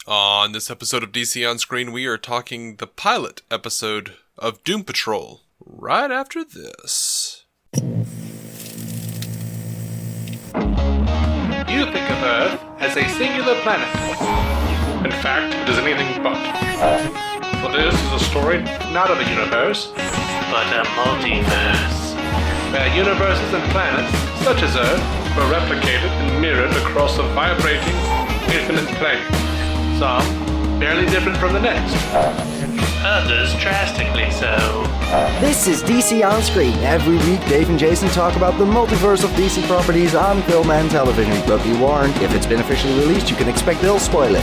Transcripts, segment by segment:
On this episode of DC On Screen, we are talking the pilot episode of Doom Patrol, right after this. You think of Earth as a singular planet. In fact, it is anything but. For this is a story not of a universe, but a multiverse. Where universes and planets, such as Earth, were replicated and mirrored across a vibrating, infinite plane. Some barely different from the next. Others drastically so. This is DC On Screen. Every week, Dave and Jason talk about the multiverse of DC properties on film and television. But be warned, if it's been officially released, you can expect they'll spoil it.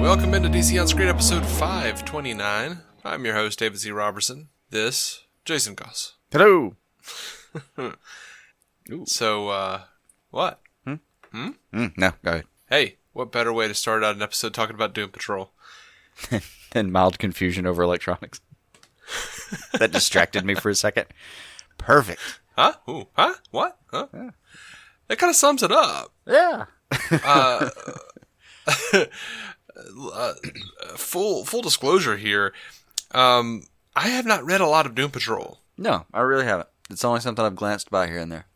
Welcome into DC On Screen episode 529. I'm your host, David C. Robertson. This, Jason Goss. Hello. So, what? No, go ahead. Hey, what better way to start out an episode talking about Doom Patrol? And mild confusion over electronics. That distracted me for a second. Perfect. Huh? Ooh, huh? What? Huh? Yeah. That kind of sums it up. Yeah. Full disclosure here. I have not read a lot of Doom Patrol. No, I really haven't. It's only something I've glanced by here and there.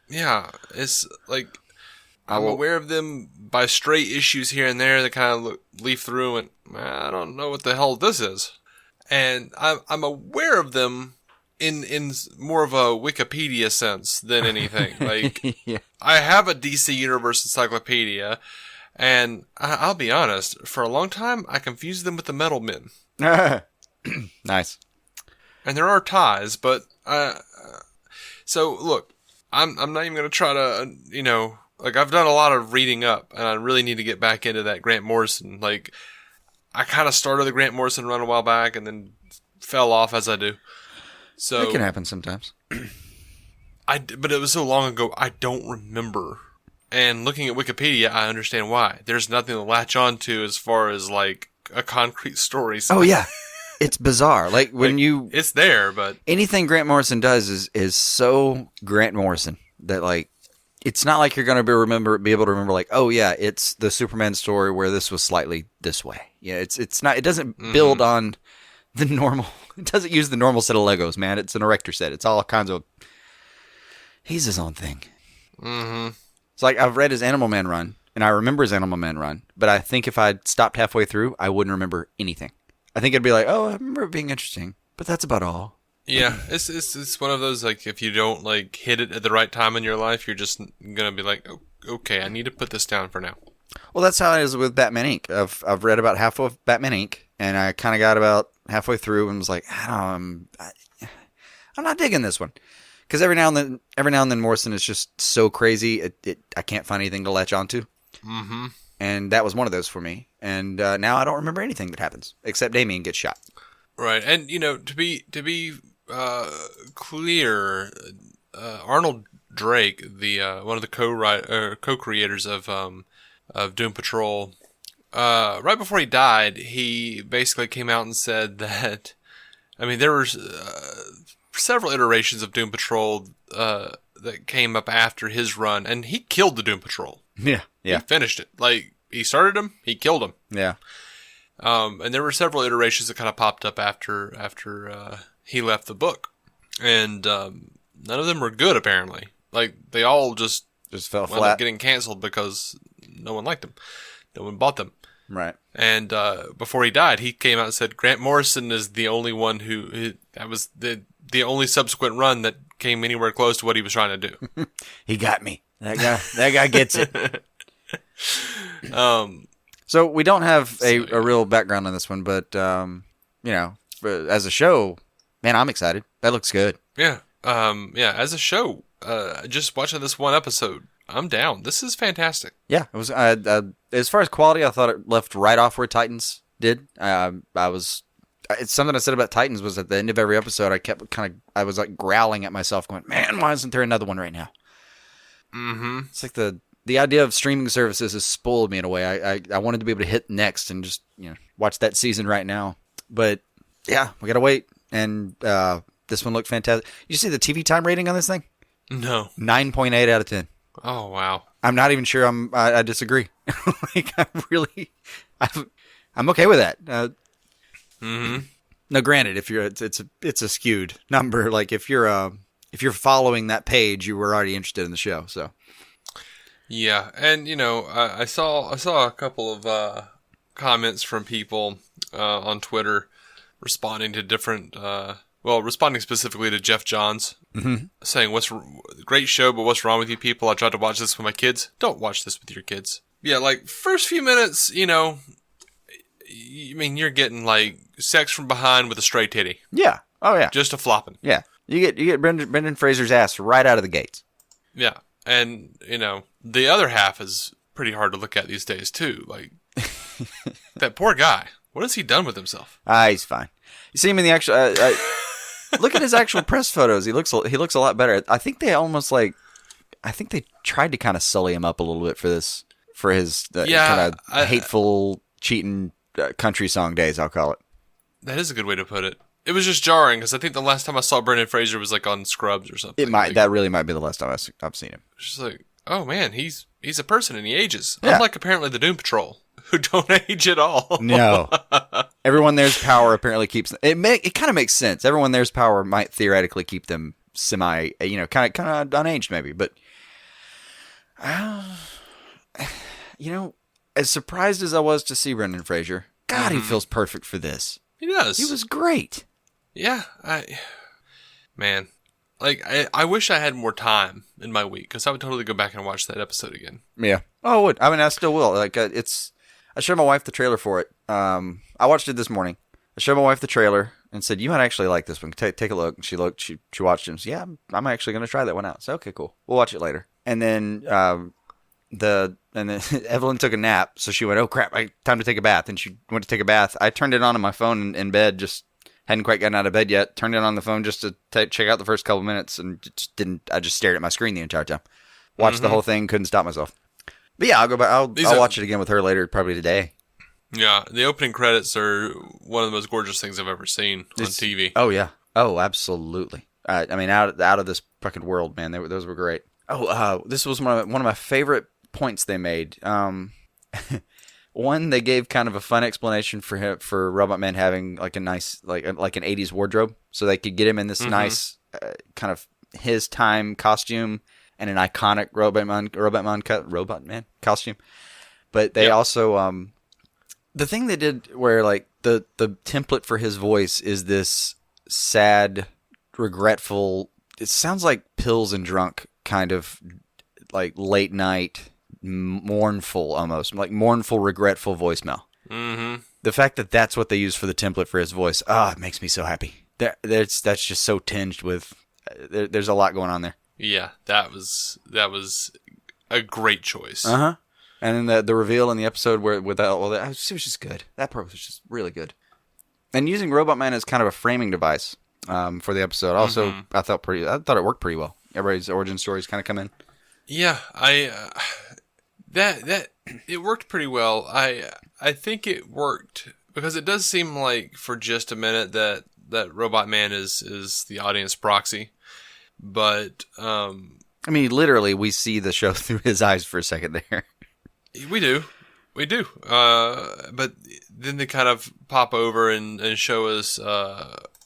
Yeah, it's like I'm aware of them by stray issues here and there that kind of leaf through and I don't know what the hell this is. And I'm aware of them in more of a Wikipedia sense than anything. Like, Yeah. I have a DC Universe encyclopedia, and I'll be honest, for a long time I confused them with the Metal Men. Nice. And there are ties, but so look, I'm not even gonna try to like I've done a lot of reading up, and I really need to get back into that Grant Morrison. Like I kind of started the Grant Morrison run a while back, and then fell off as I do. So It can happen sometimes. but it was so long ago, I don't remember. And looking at Wikipedia, I understand why. There's nothing to latch on to as far as like a concrete story. Oh yeah, it's bizarre. Like when it's there, but anything Grant Morrison does is so Grant Morrison that like it's not like you're going to be able to remember like, oh yeah, it's the Superman story where this was slightly this way. Yeah, it's not. It doesn't build on the normal. It doesn't use the normal set of Legos, man. It's an erector set. It's all kinds of. He's his own thing. mm-hmm. It's like I've read his Animal Man run, and I remember his Animal Man run, but I think if I'd stopped halfway through, I wouldn't remember anything. I think it'd be like, oh, I remember it being interesting, but that's about all. Yeah, it's one of those, like, if you don't, like, hit it at the right time in your life, you're just gonna be like, oh, okay, I need to put this down for now. Well, that's how it is with Batman Inc. I've read about half of Batman Inc., and I kind of got about halfway through and was like, I'm not digging this one. Because every now and then Morrison is just so crazy, I can't find anything to latch onto. Mm-hmm. And that was one of those for me. And now I don't remember anything that happens, except Damien gets shot. Right, and, to be clear, Arnold Drake, the one of the co-creators of Doom Patrol, right before he died, he basically came out and said that, I mean, there were several iterations of Doom Patrol that came up after his run, and he killed the Doom Patrol. Yeah. He finished it. Like, he started them, he killed them. Yeah. And there were several iterations that kind of popped up after he left the book, and none of them were good apparently. Like they all just fell wound flat, up getting canceled because no one liked them, no one bought them. Right. And before he died, he came out and said Grant Morrison is the only one that was the only subsequent run that came anywhere close to what he was trying to do. He got me. That guy gets it. So we don't have a real background on this one, but as a show, man, I'm excited. That looks good. Yeah. As a show, just watching this one episode, I'm down. This is fantastic. Yeah, it was. As far as quality, I thought it left right off where Titans did. It's something I said about Titans was at the end of every episode, I was like growling at myself, going, "Man, why isn't there another one right now?" Mm-hmm. It's like the idea of streaming services has spoiled me in a way. I wanted to be able to hit next and just watch that season right now. But yeah, we gotta wait. And this one looked fantastic. You see the TV time rating on this thing? No. 9.8 out of 10. Oh wow. I'm not even sure I disagree. Like, I'm okay with that. Now, granted, if it's a skewed number. Like, if you're following that page, you were already interested in the show. So, yeah, and I saw a couple of comments from people on Twitter responding to different. Responding specifically to Jeff Johns, saying, "What's great show, but what's wrong with you people? I tried to watch this with my kids. Don't watch this with your kids." Yeah, like first few minutes, I mean, you're getting like sex from behind with a stray titty. Yeah. Oh yeah. Just a flopping. Yeah. You get Brendan Fraser's ass right out of the gates. Yeah, and the other half is pretty hard to look at these days too. Like that poor guy. What has he done with himself? He's fine. You see him in the actual. Look at his actual press photos. He looks a lot better. I think they tried to kind of sully him up a little bit for his kind of hateful, cheating country song days. I'll call it. That is a good way to put it. It was just jarring because I think the last time I saw Brendan Fraser was like on Scrubs or something. That really might be the last time I've seen him. It's just like, oh man, he's a person and he ages. Yeah. Unlike apparently the Doom Patrol, who don't age at all. No. Everyone there's power apparently keeps it kind of makes sense. Everyone there's power might theoretically keep them semi, kind of unaged maybe, but as surprised as I was to see Brendan Fraser, God, he feels perfect for this. He does. He was great. Yeah, I wish I had more time in my week because I would totally go back and watch that episode again. Yeah. Oh, I would. I mean, I still will. Like, I showed my wife the trailer for it. I watched it this morning. I showed my wife the trailer and said, "You might actually like this one. Take a look." And she looked. She watched it and said, "Yeah, I'm actually going to try that one out." So, okay, cool. We'll watch it later. And then Evelyn took a nap, so she went, "Oh crap, time to take a bath." And she went to take a bath. I turned it on my phone in bed, just hadn't quite gotten out of bed yet. Turned it on the phone just to check out the first couple minutes, and just didn't. I just stared at my screen the entire time. Watched the whole thing, couldn't stop myself. But yeah, I'll go back. I'll watch it again with her later, probably today. Yeah, the opening credits are one of the most gorgeous things I've ever seen on TV. Oh yeah, oh absolutely. I mean, out of this fucking world, man. Those were great. Oh, this was one of my favorite points they made. One, they gave kind of a fun explanation for Robot Man having like a nice like an 80s wardrobe, so they could get him in this nice kind of his time costume and an iconic Robot Man costume. But they also the thing they did where like the template for his voice is this sad, regretful. It sounds like Pills and Drunk kind of like late night. Mournful, almost like mournful, regretful voicemail. Mm-hmm. The fact that that's what they use for the template for his voice, it makes me so happy. That's just so tinged with. There's a lot going on there. Yeah, that was a great choice. And then the reveal in the episode where with all that, it was just good. That part was just really good. And using Robot Man as kind of a framing device for the episode, also I thought it worked pretty well. Everybody's origin stories kind of come in. Yeah, That it worked pretty well. I think it worked because it does seem like for just a minute that Robot Man is the audience proxy, but I mean, literally, we see the show through his eyes for a second there. We do. But then they kind of pop over and show us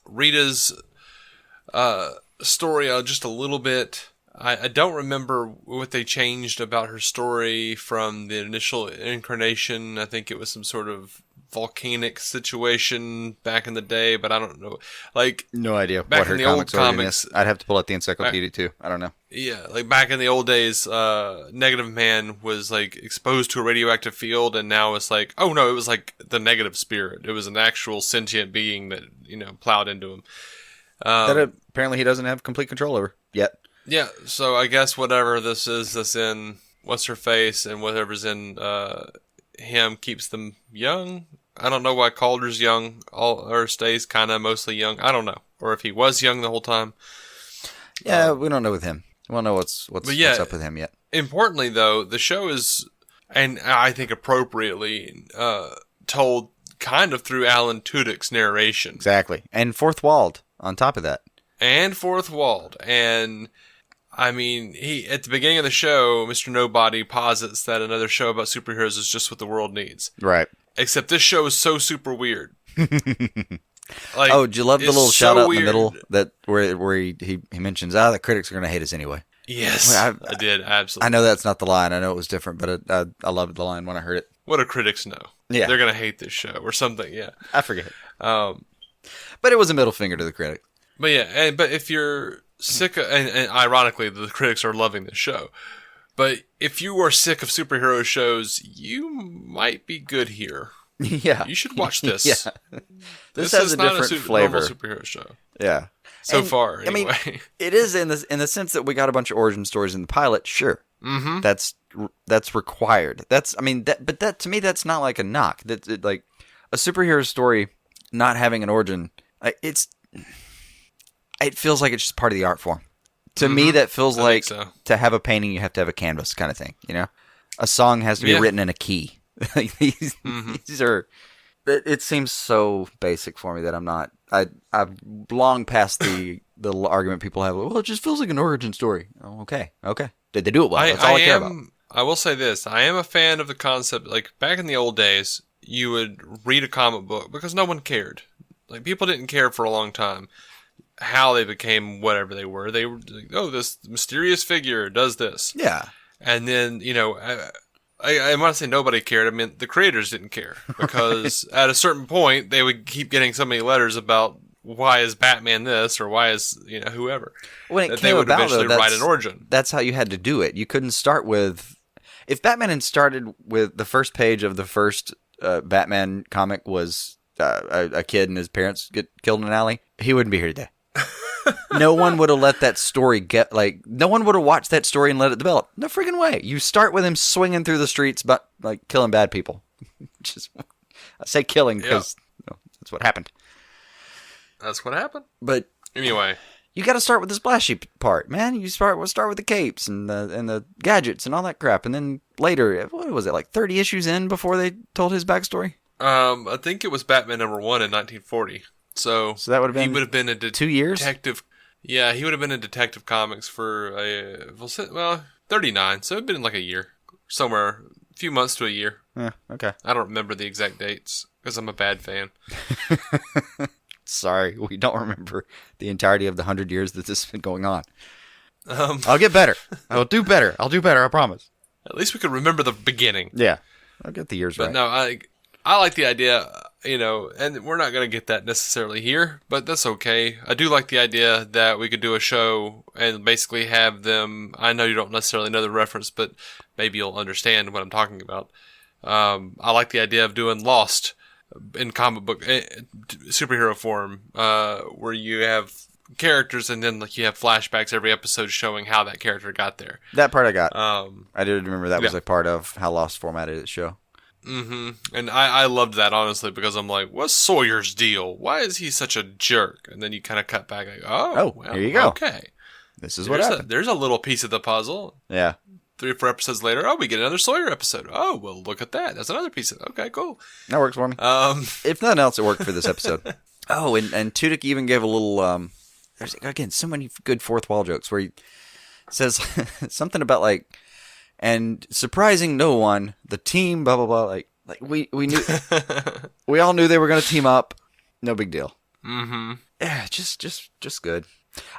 Rita's story just a little bit. I don't remember what they changed about her story from the initial incarnation. I think it was some sort of volcanic situation back in the day, but I don't know. Like, no idea back what her in the comics old comics. I'd have to pull out the encyclopedia too. I don't know. Yeah, like back in the old days, Negative Man was like exposed to a radioactive field, and now it's like, oh no, it was like the negative spirit. It was an actual sentient being that plowed into him. That apparently he doesn't have complete control over yet. Yeah, so I guess whatever this is that's in What's-Her-Face and whatever's in him keeps them young. I don't know why Calder's young or stays kind of mostly young. I don't know. Or if he was young the whole time. Yeah, we don't know with him. We don't know what's up with him yet. Importantly, though, the show is, and I think appropriately, told kind of through Alan Tudyk's narration. Exactly. And fourth walled on top of that. And fourth walled. And I mean, he at the beginning of the show, Mr. Nobody posits that another show about superheroes is just what the world needs. Right. Except this show is so super weird. Like, oh, did you love the it's little so shout out in weird. the middle that where he mentions, the critics are going to hate us anyway. Yes, Well, I did, absolutely. I know that's not the line. I know it was different, but I loved the line when I heard it. What do critics know? Yeah. They're going to hate this show or something, yeah. I forget. Um, But it was a middle finger to the critic. but yeah, but if you're sick of, and ironically, the critics are loving this show. But if you are sick of superhero shows, you might be good here. Yeah. You should watch this. Yeah. This has is a not different normal flavor. superhero show. Yeah. So And, far, I mean, anyway. it is in the sense that we got a bunch of origin stories in the pilot. Sure, Mm-hmm. that's required. But that to me, that's not like a knock. Like a superhero story not having an origin. It feels like it's just part of the art form. To me, that feels I like think so. to have a painting, you have to have a canvas kind of thing. You know, a song has to be Yeah. written in a key. Like these are. It seems so basic for me that I'm not. I've long past the argument people have. Well, it just feels like an origin story. Oh, okay. Did they do it well? That's all I care about. I will say this. I am a fan of the concept. Like, back in the old days, you would read a comic book because no one cared. Like, people didn't care for a long time how they became whatever they were. They were like, oh, this mysterious figure does this. Yeah. And then, I want to say nobody cared. I mean, the creators didn't care because at a certain point, they would keep getting so many letters about why is Batman this or why is, whoever. When it that came they would about, eventually though, write an origin. That's how you had to do it. You couldn't start with. If Batman had started with the first page of the first Batman comic was a kid and his parents get killed in an alley, he wouldn't be here today. No one would have let that story no one would have watched that story and let it develop. No friggin' way. You start with him swinging through the streets, but like killing bad people. I say killing because that's what happened. That's what happened. But Anyway, you got to start with the splashy part, man. You start with the capes and the gadgets and all that crap, and then later, what was it, like 30 issues in before they told his backstory? I think it was Batman #1 in 1940. So that would have been he would have been a 2 years. detective. Yeah, he would have been in Detective Comics for 39. So it'd been like a year, somewhere, a few months to a year. Yeah, okay. I don't remember the exact dates because I'm a bad fan. Sorry, we don't remember the entirety of the 100 years that this has been going on. I'll get better. I'll do better. I promise. At least we could remember the beginning. Yeah, I'll get the years But right. no, I like the idea, and we're not going to get that necessarily here, but that's okay. I do like the idea that we could do a show and basically have them. I know you don't necessarily know the reference, but maybe you'll understand what I'm talking about. I like the idea of doing Lost in comic book superhero form, where you have characters and then you have flashbacks every episode showing how that character got there. That part I got. I I did remember that was yeah. a part of how Lost formatted its show. Mm-hmm. And I loved that, honestly, because I'm like, what's Sawyer's deal? Why is he such a jerk? And then you kind of cut back, like, well, here you go. Okay. This is what happened. There's a little piece of the puzzle. Yeah. 3 or 4 episodes later, we get another Sawyer episode. Oh, well, look at that. That's another piece of it. Okay, cool. That works for me. If nothing else, it worked for this episode. And Tudyk even gave a little, there's, again, so many good fourth wall jokes where he says something about, like, and surprising no one, the team, blah, blah, blah. Like we knew, we all knew they were going to team up. No big deal. Mm-hmm. Yeah, just good.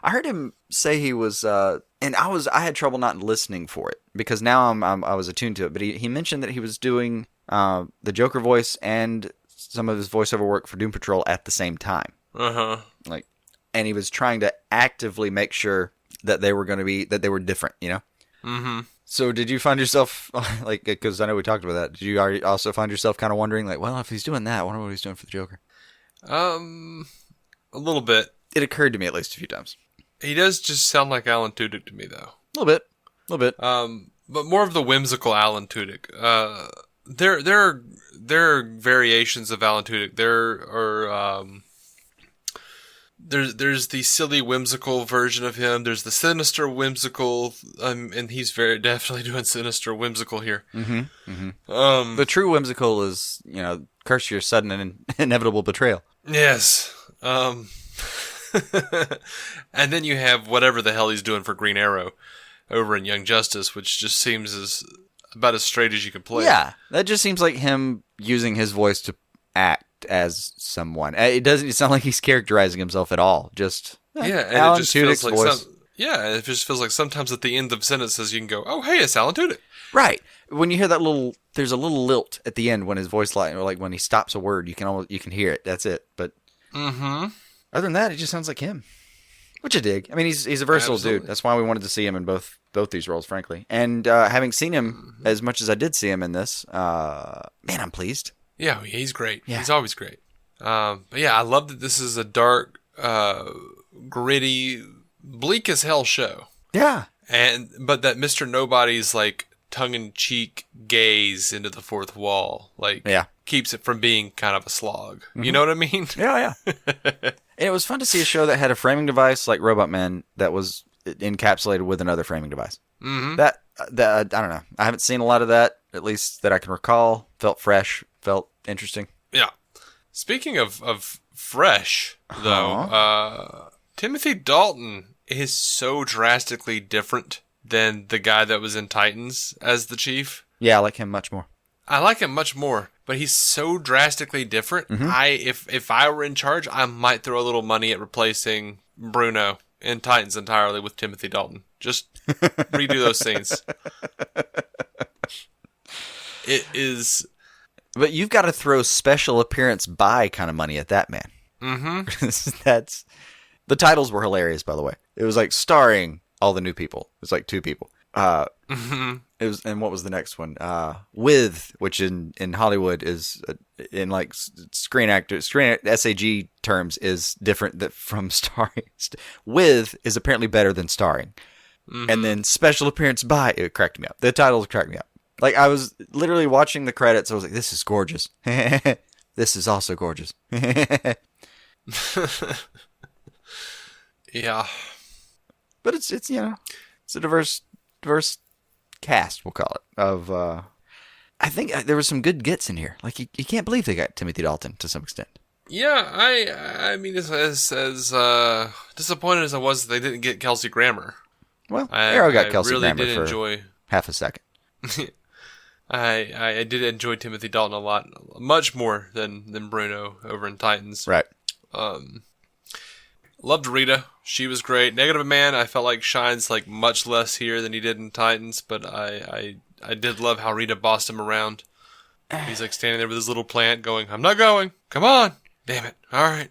I heard him say he was, and I had trouble not listening for it because now I was attuned to it. But he mentioned that he was doing the Joker voice and some of his voiceover work for Doom Patrol at the same time. Like, and he was trying to actively make sure that they were that they were different. Mm-hmm. So did you find yourself like, because I know we talked about that. Did you also find yourself kind of wondering, like, well, if he's doing that, I wonder what he's doing for the Joker? A little bit. It occurred to me at least a few times. He does just sound like Alan Tudyk to me, though. A little bit. But more of the whimsical Alan Tudyk. There are variations of Alan Tudyk. There's the silly whimsical version of him. There's the sinister whimsical, and he's very definitely doing sinister whimsical here. Mm-hmm. Mm-hmm. The true whimsical is, curse your sudden and inevitable betrayal. Yes. And then you have whatever the hell he's doing for Green Arrow over in Young Justice, which just seems about as straight as you can play. Yeah, that just seems like him using his voice to act as someone. It doesn't sound like he's characterizing himself at all. Just And Alan it just Tudyk's feels like voice. it just feels like sometimes at the end of sentences you can go, "Oh, hey, it's Alan Tudyk." Right. When you hear that there's a little lilt at the end when his voice line, or like when he stops a word, you can hear it. That's it. But other than that, it just sounds like him, which I dig. I mean, he's a versatile dude. That's why we wanted to see him in both these roles, frankly. And having seen him as much as I did see him in this, man, I'm pleased. Yeah, he's great. Yeah. He's always great. But yeah, I love that this is a dark, gritty, bleak as hell show. Yeah. But that Mr. Nobody's like tongue-in-cheek gaze into the fourth wall, like, keeps it from being kind of a slog. You know what I mean? Yeah. And it was fun to see a show that had a framing device like Robot Man that was encapsulated with another framing device. That I don't know. I haven't seen a lot of that, at least that I can recall. Felt fresh. Felt interesting. Yeah. Speaking of fresh, though, Timothy Dalton is so drastically different than the guy that was in Titans as the chief. Yeah, I like him much more. I like him much more, but he's so drastically different. If I were in charge, I might throw a little money at replacing Bruno in Titans entirely with Timothy Dalton. Just redo those scenes. It is... But you've got to throw special appearance by kind of money at that man. That's... The titles were hilarious, by the way. It was like starring all the new people. It was like 2 people. It was, and what was the next one? With, which in Hollywood is in like screen SAG terms is different from starring. With is apparently better than starring, and then special appearance by, it cracked me up. The titles cracked me up. Like I was literally watching the credits. I was like, "This is gorgeous. This is also gorgeous." Yeah. But it's it's a diverse cast, we'll call it, of I think there was some good gets in here. Like you can't believe they got Timothy Dalton to some extent. Yeah, I mean, as disappointed as I was that they didn't get Kelsey Grammer. Well, Arrow got Kelsey really Grammer did for enjoy, half a second. I did enjoy Timothy Dalton a lot, much more than Bruno over in Titans. Right. Loved Rita. She was great. Negative Man, I felt like shines like much less here than he did in Titans, but I did love how Rita bossed him around. He's like standing there with his little plant going, "I'm not going. Come on. Damn it. All right."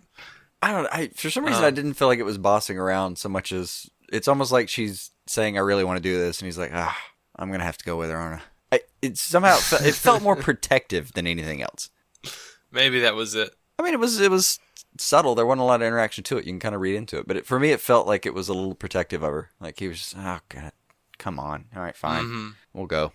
I don't know. For some reason, I didn't feel like it was bossing around so much as it's almost like she's saying, "I really want to do this," and he's like, "I'm gonna have to go with her, aren't I?" It somehow it felt more protective than anything else. Maybe that was it. I mean, it was subtle. There wasn't a lot of interaction to it. You can kind of read into it, but for me, it felt like it was a little protective of her. Like he was just, "Oh God, come on, all right, fine, we'll go."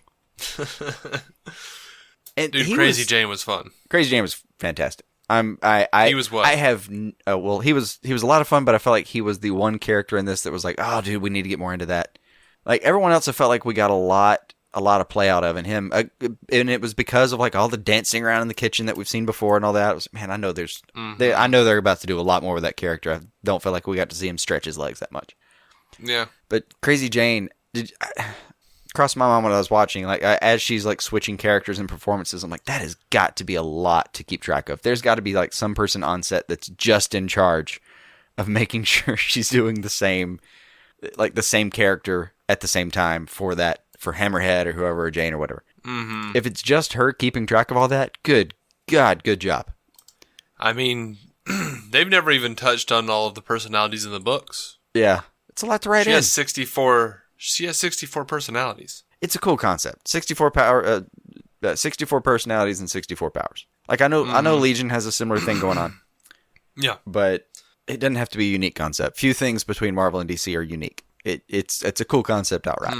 And Dude, Crazy Jane was fun. Crazy Jane was fantastic. He was what? I have. Well, he was a lot of fun, but I felt like he was the one character in this that was like, "Oh, dude, we need to get more into that." Like everyone else, I felt like we got a lot of play out of in him, and it was because of like all the dancing around in the kitchen that we've seen before and all that. It was, man, I know I know they're about to do a lot more with that character. I don't feel like we got to see him stretch his legs that much. Yeah, but Crazy Jane crossed my mind when I was watching, like as she's like switching characters and performances. I'm like, that has got to be a lot to keep track of. There's got to be like some person on set that's just in charge of making sure she's doing the same character at the same time for Hammerhead or whoever, or Jane or whatever. If it's just her keeping track of all that, good job. I mean, they've never even touched on all of the personalities in the books. Yeah, it's a lot to write in. She has 64 personalities. It's a cool concept. 64 personalities and 64 powers. Like I know Legion has a similar thing going on. Yeah, but it doesn't have to be a unique concept. Few things between Marvel and DC are unique. It's a cool concept outright.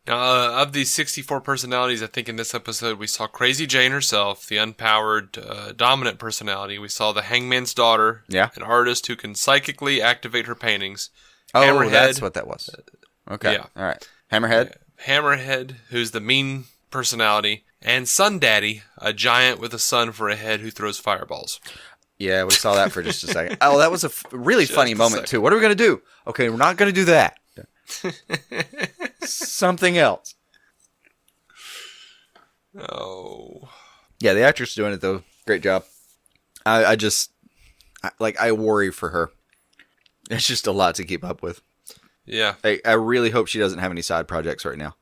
Now, of these 64 personalities, I think in this episode we saw Crazy Jane herself, the unpowered, dominant personality. We saw the Hangman's daughter, an artist who can psychically activate her paintings. Oh, Hammerhead, that's what that was. Okay, yeah. All right. Hammerhead, who's the mean personality, and Sun Daddy, a giant with a sun for a head who throws fireballs. Yeah, we saw that for just a second. Oh, that was a really funny moment, too. What are we going to do? Okay, we're not going to do that. Something else. Oh. Yeah, the actress doing it, though. Great job. I worry for her. It's just a lot to keep up with. Yeah. I really hope she doesn't have any side projects right now.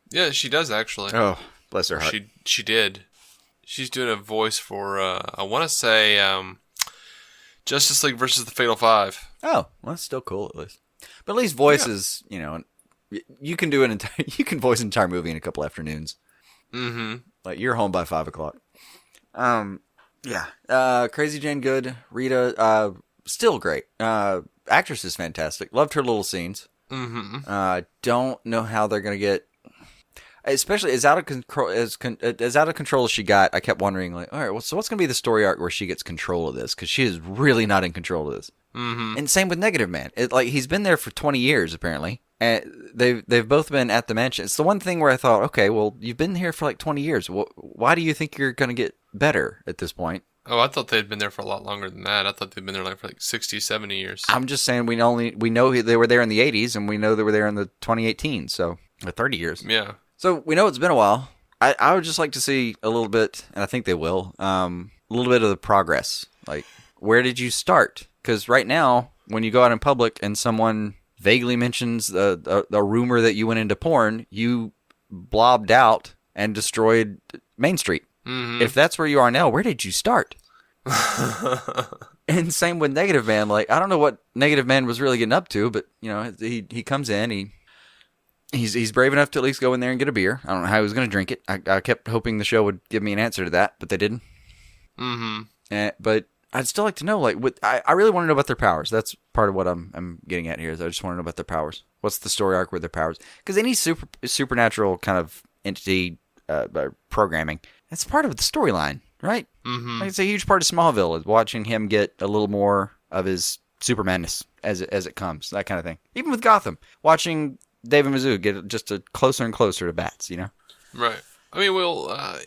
Yeah, she does, actually. Oh, bless her heart. She did. She's doing a voice for, I want to say, Justice League versus the Fatal Five. Oh, well, that's still cool at least. But at least voices, you can do you can voice an entire movie in a couple afternoons. Mm-hmm. Like, you're home by 5 o'clock. Yeah. Crazy Jane, good. Rita, still great. Actress is fantastic. Loved her little scenes. Mm-hmm. Don't know how they're going to get... Especially as out of control as she got, I kept wondering, like, all right, well, so what's going to be the story arc where she gets control of this? Because she is really not in control of this. Mm-hmm. And same with Negative Man. He's been there for 20 years apparently, and they've both been at the mansion. It's the one thing where I thought, okay, well, you've been here for like 20 years. Why do you think you're going to get better at this point? Oh, I thought they'd been there for a lot longer than that. I thought they'd been there for 60, 70 years. I'm just saying we know they were there in the 80s, and we know they were there in the 2018, so 30 years. Yeah. So we know it's been a while. I would just like to see a little bit, and I think they will, a little bit of the progress. Like, where did you start? Because right now, when you go out in public and someone vaguely mentions the rumor that you went into porn, you blobbed out and destroyed Main Street. Mm-hmm. If that's where you are now, where did you start? And same with Negative Man. Like, I don't know what Negative Man was really getting up to, but he comes in, He's brave enough to at least go in there and get a beer. I don't know how he was going to drink it. I kept hoping the show would give me an answer to that, but they didn't. Mm-hmm. But I'd still like to know, like, I really want to know about their powers. That's part of what I'm getting at here. Is I just want to know about their powers. What's the story arc with their powers? Because any supernatural kind of entity programming, that's part of the storyline, right? Mm-hmm. Like, it's a huge part of Smallville is watching him get a little more of his Supermanness as it comes, that kind of thing. Even with Gotham, watching David Mizzou get just closer and closer to bats, Right. I mean,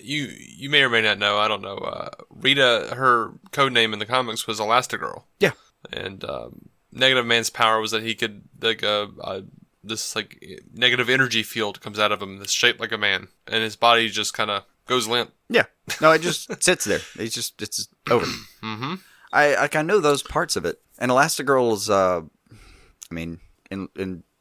you may or may not know. I don't know. Rita, her code name in the comics was Elastigirl. Yeah. And Negative Man's power was that he could this negative energy field comes out of him that's shaped like a man, and his body just kind of goes limp. Yeah. No, it just sits there. It's over. Mm-hmm. I know those parts of it, and Elastigirl's. In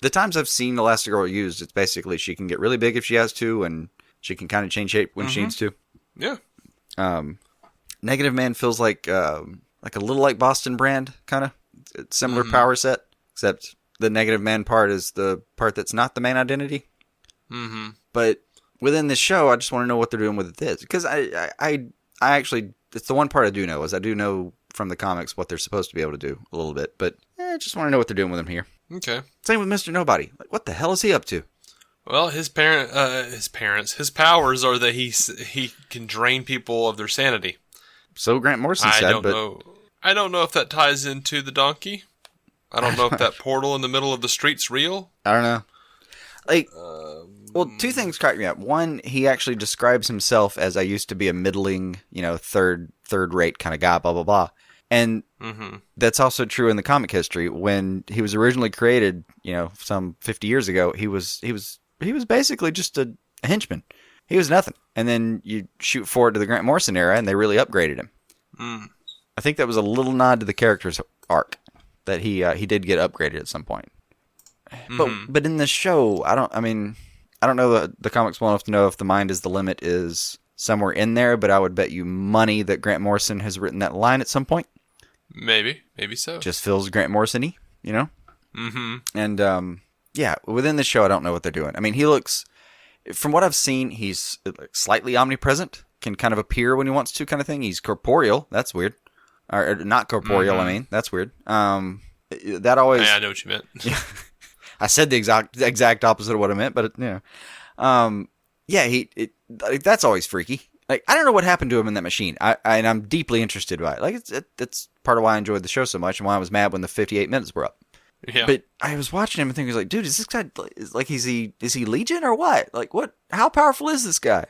the times I've seen Elastigirl used, it's basically she can get really big if she has to, and she can kind of change shape when she needs to. Yeah. Negative Man feels like a little like Boston Brand, kind of similar power set, except the Negative Man part is the part that's not the main identity. Mm-hmm. But within this show, I just want to know what they're doing with this, because I actually, it's the one part I do know, is I do know from the comics what they're supposed to be able to do a little bit, but I just want to know what they're doing with him here. Okay. Same with Mr. Nobody. Like, what the hell is he up to? Well, his powers are that he can drain people of their sanity. So Grant Morrison said, I don't know if that ties into the donkey. I don't know if that portal in the middle of the street's real. I don't know. Like, well, two things crack me up. One, he actually describes himself as I used to be a middling, third-rate kind of guy, blah, blah, blah. And that's also true in the comic history. When he was originally created, some 50 years ago, he was basically just a henchman. He was nothing. And then you shoot forward to the Grant Morrison era, and they really upgraded him. Mm. I think that was a little nod to the character's arc, that he did get upgraded at some point. But in this show, I don't know the comics well enough to know if the mind is the limit is somewhere in there, but I would bet you money that Grant Morrison has written that line at some point. Maybe so. Just feels Grant Morrison-y, Mm-hmm. And within the show, I don't know what they're doing. I mean, he looks, from what I've seen, he's slightly omnipresent, can kind of appear when he wants to, kind of thing. He's corporeal. That's weird. Or not corporeal. I mean, that's weird. That always. Yeah, I know what you meant. Yeah. I said the exact opposite of what I meant, but that's always freaky. Like, I don't know what happened to him in that machine. And I'm deeply interested by it. Like, it's part of why I enjoyed the show so much and why I was mad when the 58 minutes were up. Yeah. But I was watching him and thinking, like, dude, is this guy like, is he Legion or what? Like, what? How powerful is this guy?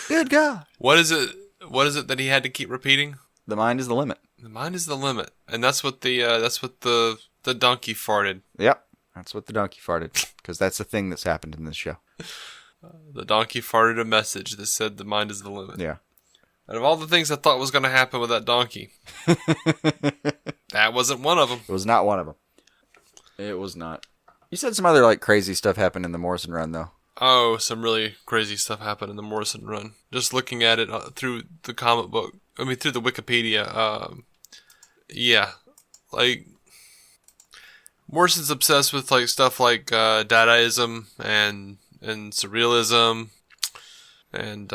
Good God. What is it? what is it that he had to keep repeating? The mind is the limit. The mind is the limit, and that's what the donkey farted. Yep, that's what the donkey farted, because that's the thing that's happened in this show. The donkey farted a message that said the mind is the limit. Yeah. Out of all the things I thought was going to happen with that donkey, that wasn't one of them. It was not one of them. It was not. You said some other like crazy stuff happened in the Morrison run, though. Oh, some really crazy stuff happened in the Morrison run. Just looking at it through the comic book, through the Wikipedia. Yeah, like Morrison's obsessed with like stuff like Dadaism and surrealism, and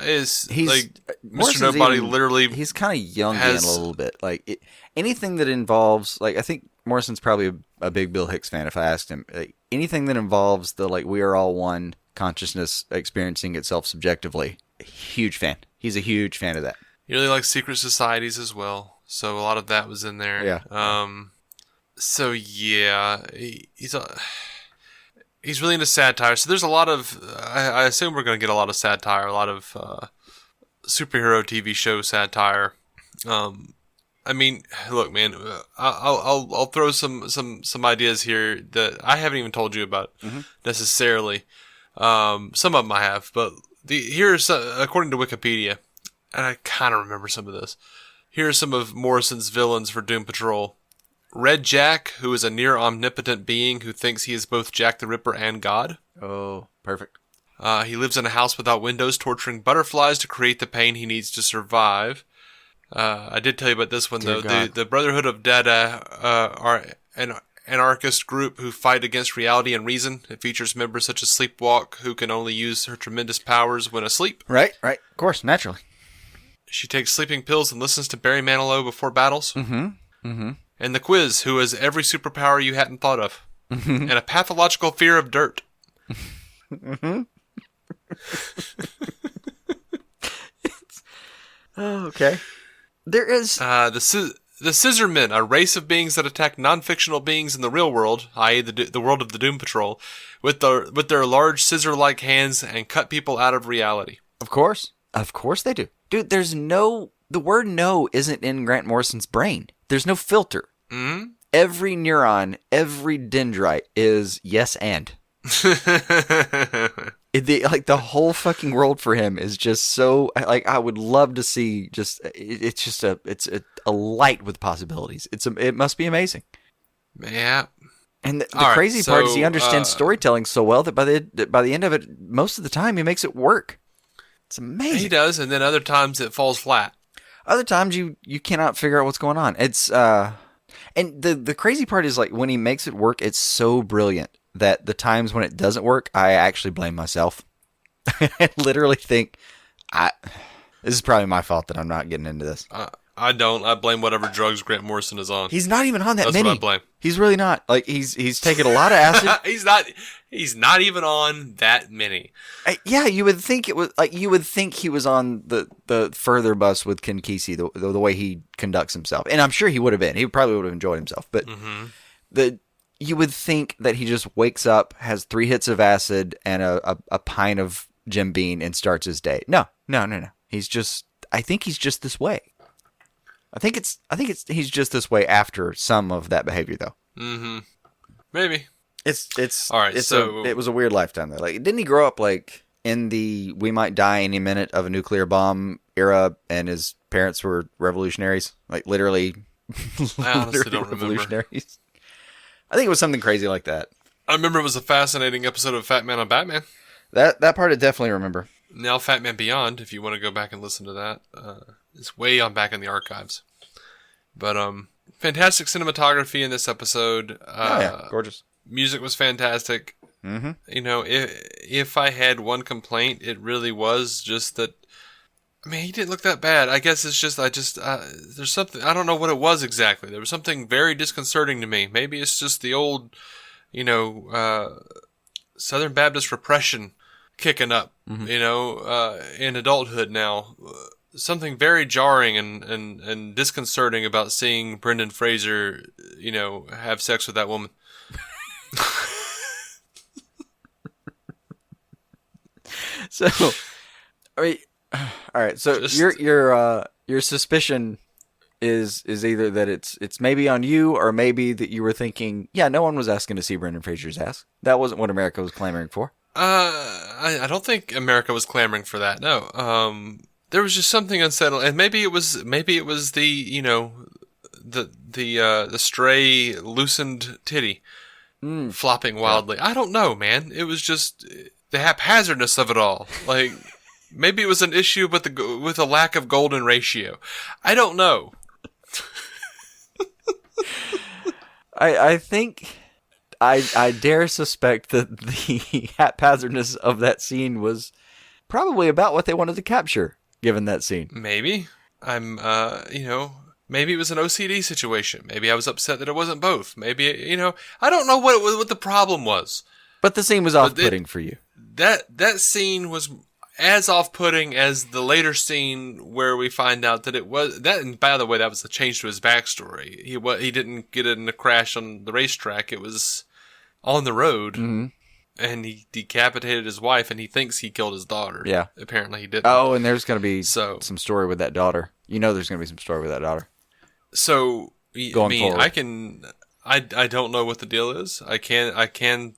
he's like Mr. Nobody. Literally, he's kind of Jungian a little bit. Like anything that involves, like I think Morrison's probably a big Bill Hicks fan. If I asked him, like, anything that involves the like we are all one consciousness experiencing itself subjectively, huge fan. He's a huge fan of that. He really likes secret societies as well, so a lot of that was in there. Yeah. So yeah, he's really into satire. So there's a lot of, I assume we're going to get a lot of satire, a lot of superhero TV show satire. I mean, look, man, I'll throw some ideas here that I haven't even told you about necessarily. Some of them I have, but here's according to Wikipedia, and I kind of remember some of this. Here are some of Morrison's villains for Doom Patrol. Red Jack, who is a near omnipotent being who thinks he is both Jack the Ripper and God. Oh, perfect. He lives in a house without windows, torturing butterflies to create the pain he needs to survive. I did tell you about this one, Dear though. God. The Brotherhood of Dada are an anarchist group who fight against reality and reason. It features members such as Sleepwalk, who can only use her tremendous powers when asleep. Right. Of course, naturally. She takes sleeping pills and listens to Barry Manilow before battles. And the Quiz, who has every superpower you hadn't thought of. And a pathological fear of dirt. Oh, okay. There is... The Scissormen, a race of beings that attack non-fictional beings in the real world, i.e. the world of the Doom Patrol, with their large scissor-like hands and cut people out of reality. Of course they do. Dude, the word no isn't in Grant Morrison's brain. There's no filter. Mm-hmm. Every neuron, every dendrite is yes and. The whole fucking world for him is just so, like, I would love to see it's a light with possibilities. It must be amazing. Yeah. And the All crazy right, part is so, he understands storytelling so well that by the end of it, most of the time he makes it work. It's amazing. He does, and then other times it falls flat. Other times you cannot figure out what's going on. It's and the crazy part is like when he makes it work, it's so brilliant that the times when it doesn't work, I actually blame myself. I literally think this is probably my fault that I'm not getting into this. I don't. I blame whatever drugs Grant Morrison is on. He's not even on that That's many. what I blame. He's really not. Like he's taken a lot of acid. He's not even on that many. Yeah, you would think it was like you would think he was on the further bus with Ken Kesey, the way he conducts himself, and I'm sure he would have been. He probably would have enjoyed himself, but you would think that he just wakes up, has 3 hits of acid and a pint of Jim Beam and starts his day. No. I think he's just this way. I think he's just this way after some of that behavior, though. Mm-hmm. Maybe. It's all right. It was a weird lifetime though. Like, didn't he grow up like in the we might die any minute of a nuclear bomb era, and his parents were revolutionaries, like literally. I honestly don't revolutionaries. I think it was something crazy like that. I remember it was a fascinating episode of Fat Man on Batman. That part I definitely remember. Now Fat Man Beyond, if you want to go back and listen to that, it's way on back in the archives. But fantastic cinematography in this episode. Gorgeous. Music was fantastic. Mm-hmm. You know, if I had one complaint, it really was just that. I mean, he didn't look that bad. I guess it's just there's something, I don't know what it was exactly. There was something very disconcerting to me. Maybe it's just the old, Southern Baptist repression kicking up, in adulthood now. Something very jarring and disconcerting about seeing Brendan Fraser, have sex with that woman. So, I mean, All right, so Just- your suspicion is either that it's maybe on you, or maybe that you were thinking, yeah, no one was asking to see Brendan Fraser's ass. That wasn't what America was clamoring for. I don't think America was clamoring for that. No. There was just something unsettling, and maybe it was the the stray loosened titty flopping wildly. I don't know, man. It was just the haphazardness of it all. Like maybe it was an issue with a lack of golden ratio. I don't know. I think I dare suspect that the haphazardness of that scene was probably about what they wanted to capture, given that scene. Maybe maybe it was an OCD situation. Maybe I was upset that it wasn't both. Maybe I don't know what the problem was. But the scene was off-putting for you. That scene was as off-putting as the later scene where we find out that it was that. And by the way, that was a change to his backstory. He didn't get in a crash on the racetrack. It was on the road, and he decapitated his wife, and he thinks he killed his daughter. Yeah, apparently he didn't. Oh, and there's going to be some story with that daughter. There's going to be some story with that daughter. So forward. I don't know what the deal is. I can.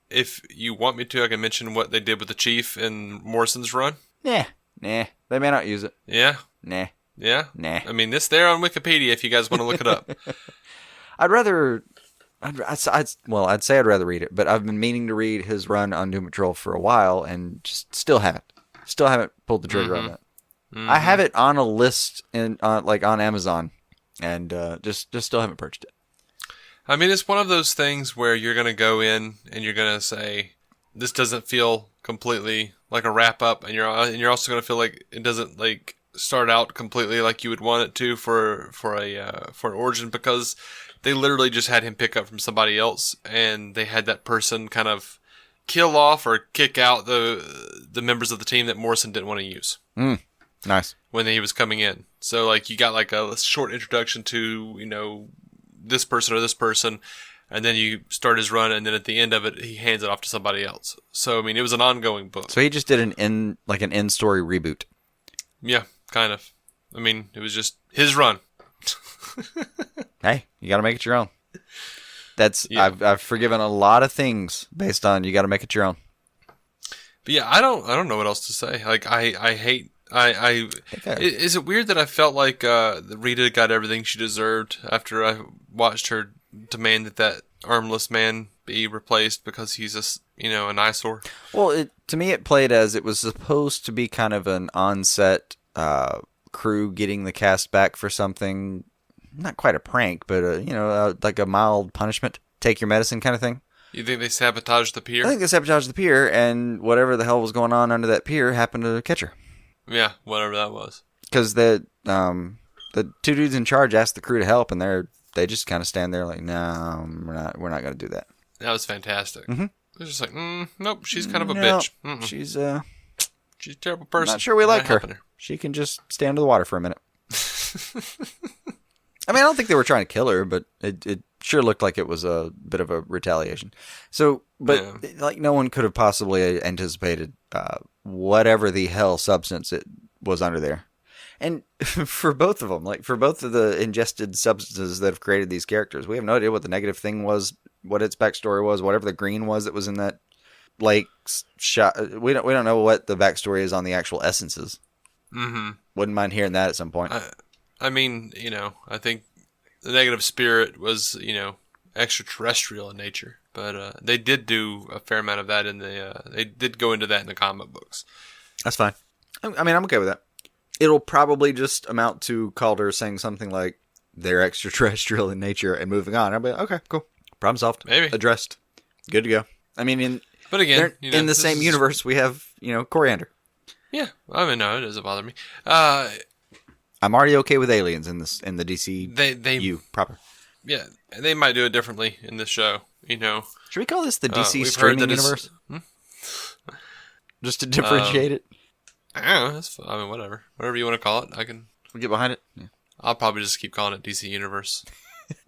If you want me to, I can mention what they did with the chief in Morrison's run. Nah. They may not use it. Yeah. Nah. Yeah. Nah. I mean, it's there on Wikipedia if you guys want to look it up. I'd say I'd rather read it, but I've been meaning to read his run on Doom Patrol for a while, and just still haven't pulled the trigger on that. I have it on a list on Amazon, and just still haven't purchased it. I mean, it's one of those things where you're going to go in and you're going to say, this doesn't feel completely like a wrap up, and you're also going to feel like it doesn't like start out completely like you would want it to for an origin, because they literally just had him pick up from somebody else, and they had that person kind of kill off or kick out the members of the team that Morrison didn't want to use. Nice. When he was coming in. So like you got like a short introduction to, this person or this person, and then you start his run, and then at the end of it he hands it off to somebody else. So I mean, it was an ongoing book. So he just did an end story reboot. Yeah, kind of. I mean, it was just his run. Hey, you got to make it your own. I've forgiven a lot of things based on you got to make it your own. But yeah, I don't know what else to say. Like is it weird that I felt like Rita got everything she deserved after I watched her demand that armless man be replaced because he's an eyesore? Well, to me it played as it was supposed to be kind of an on-set crew getting the cast back for something, not quite a prank, but like a mild punishment, take your medicine kind of thing. You think they sabotaged the pier? I think they sabotaged the pier, and whatever the hell was going on under that pier happened to catch her. Yeah, whatever that was. Because the two dudes in charge asked the crew to help, and they just kind of stand there like, no, we're not going to do that. That was fantastic. Mm-hmm. It was just like, nope, she's kind of a no, bitch. She's a terrible person. Not sure we like her. She can just stay under the water for a minute. I mean, I don't think they were trying to kill her, but it sure looked like it was a bit of a retaliation. So, but like no one could have possibly anticipated whatever the hell substance it was under there. And for both of them, like for both of the ingested substances that have created these characters, we have no idea what the negative thing was, what its backstory was, whatever the green was that was in that lake shot. We don't know what the backstory is on the actual essences. Mm-hmm. Wouldn't mind hearing that at some point. I mean, I think the negative spirit was, extraterrestrial in nature, but they did do a fair amount of that they did go into that in the comic books. That's fine. I mean, I'm okay with that. It'll probably just amount to Calder saying something like, they're extraterrestrial in nature and moving on. I'll be like, okay, cool. Problem solved. Maybe. Addressed. Good to go. I mean, but again, in the same universe, we have, coriander. Yeah. I mean, no, it doesn't bother me. I'm already okay with aliens in the DC proper. Yeah, they might do it differently in this show, Should we call this the DC streaming universe? Just to differentiate it? I mean, whatever. Whatever you want to call it, We'll get behind it? Yeah. I'll probably just keep calling it DC Universe.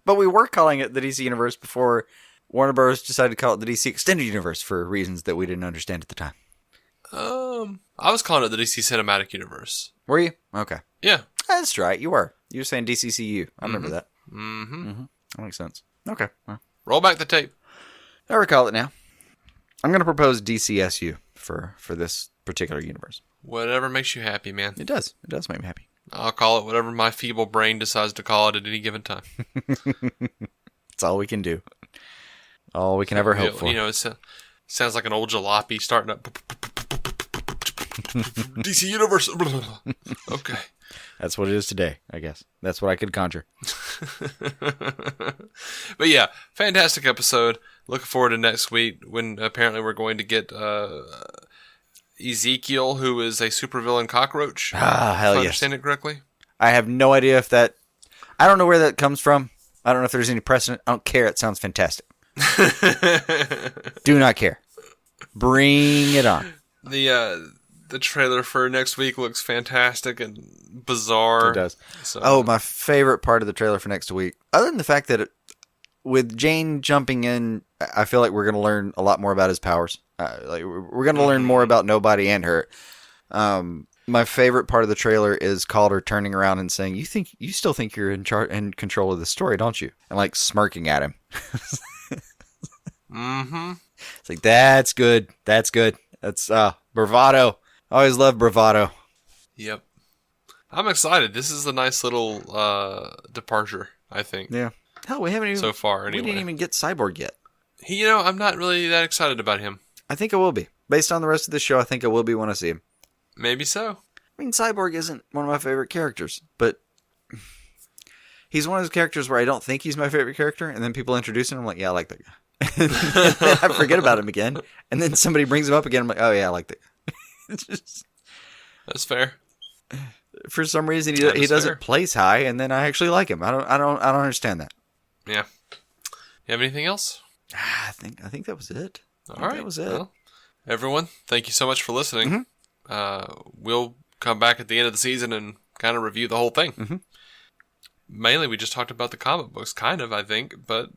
But we were calling it the DC Universe before Warner Bros. Decided to call it the DC Extended Universe for reasons that we didn't understand at the time. Oh, I was calling it the DC Cinematic Universe. Were you? Okay. Yeah. That's right. You were. You were saying DCCU. I remember that. That makes sense. Okay. Well, Roll back the tape. I recall it now. I'm going to propose DCSU for this particular universe. Whatever makes you happy, man. It does. It does make me happy. I'll call it whatever my feeble brain decides to call it at any given time. It's all we can do. All we can ever hope for. You know, it sounds like an old jalopy starting up. DC Universe. Okay. That's what it is today, I guess. That's what I could conjure. But yeah, fantastic episode. Looking forward to next week when apparently we're going to get Ezekiel, who is a supervillain cockroach. Ah, hell if I yes. understand it correctly. I have no idea if that... I don't know where that comes from. I don't know if there's any precedent. I don't care. It sounds fantastic. Do not care. Bring it on. The trailer for next week looks fantastic and bizarre. It does. So, my favorite part of the trailer for next week, other than the fact that with Jane jumping in, I feel like we're going to learn a lot more about his powers. We're going to learn more about Nobody and her. My favorite part of the trailer is Calder turning around and saying, "You still think you're in control of the story, don't you?" And like smirking at him. It's like, that's good. That's good. That's bravado. Always love bravado. Yep. I'm excited. This is a nice little departure, I think. Yeah. Hell, we haven't even so far. Anyway, we didn't even get Cyborg yet. I'm not really that excited about him. I think I will be. Based on the rest of the show, I think I will be when I see him. Maybe so. I mean, Cyborg isn't one of my favorite characters, but he's one of those characters where I don't think he's my favorite character, and then people introduce him, I'm like, yeah, I like that guy. And then I forget about him again, and then somebody brings him up again, I'm like, oh yeah, I like that guy. That's fair. For some reason, he doesn't place high, and then I actually like him. I don't understand that. Yeah. You have anything else? I think that was it. All right. That was it. Well, everyone, thank you so much for listening. We'll come back at the end of the season and kind of review the whole thing. Mainly, we just talked about the comic books, kind of, I think, but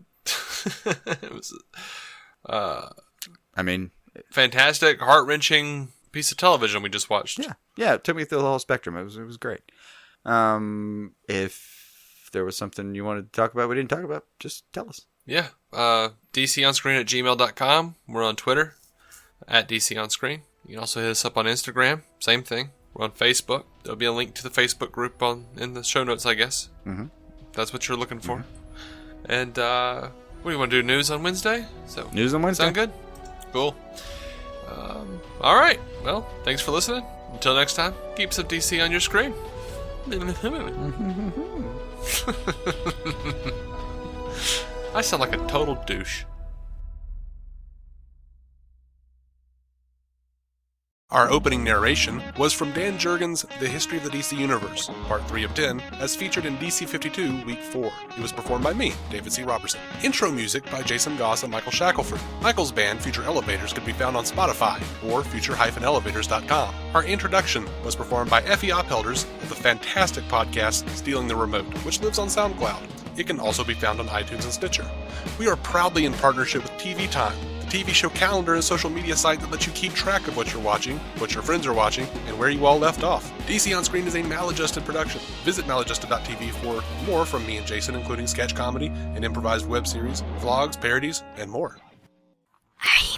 it was fantastic, heart-wrenching piece of television we just watched. Yeah, it took me through the whole spectrum. It was great. If there was something you wanted to talk about we didn't talk about, just tell us. Yeah. DCOnscreen@gmail.com. We're on Twitter @DCOnscreen. You can also hit us up on Instagram. Same thing. We're on Facebook. There'll be a link to the Facebook group in the show notes, I guess. That's what you're looking for. And what do you want to do? News on Wednesday? So news on Wednesday. Sound good? Cool. All right. Well, thanks for listening. Until next time, keep some DC on your screen. I sound like a total douche. Our opening narration was from Dan Jurgens' The History of the DC Universe, Part 3 of 10, as featured in DC 52, Week 4. It was performed by me, David C. Robertson. Intro music by Jason Goss and Michael Shackelford. Michael's band, Future Elevators, could be found on Spotify or future-elevators.com. Our introduction was performed by Effie Oppelders of the fantastic podcast Stealing the Remote, which lives on SoundCloud. It can also be found on iTunes and Stitcher. We are proudly in partnership with TV Time, TV show calendar and social media site that lets you keep track of what you're watching, what your friends are watching, and where you all left off. DC On Screen is a maladjusted production. Visit maladjusted.tv for more from me and Jason, including sketch comedy, an improvised web series, vlogs, parodies, and more. Are you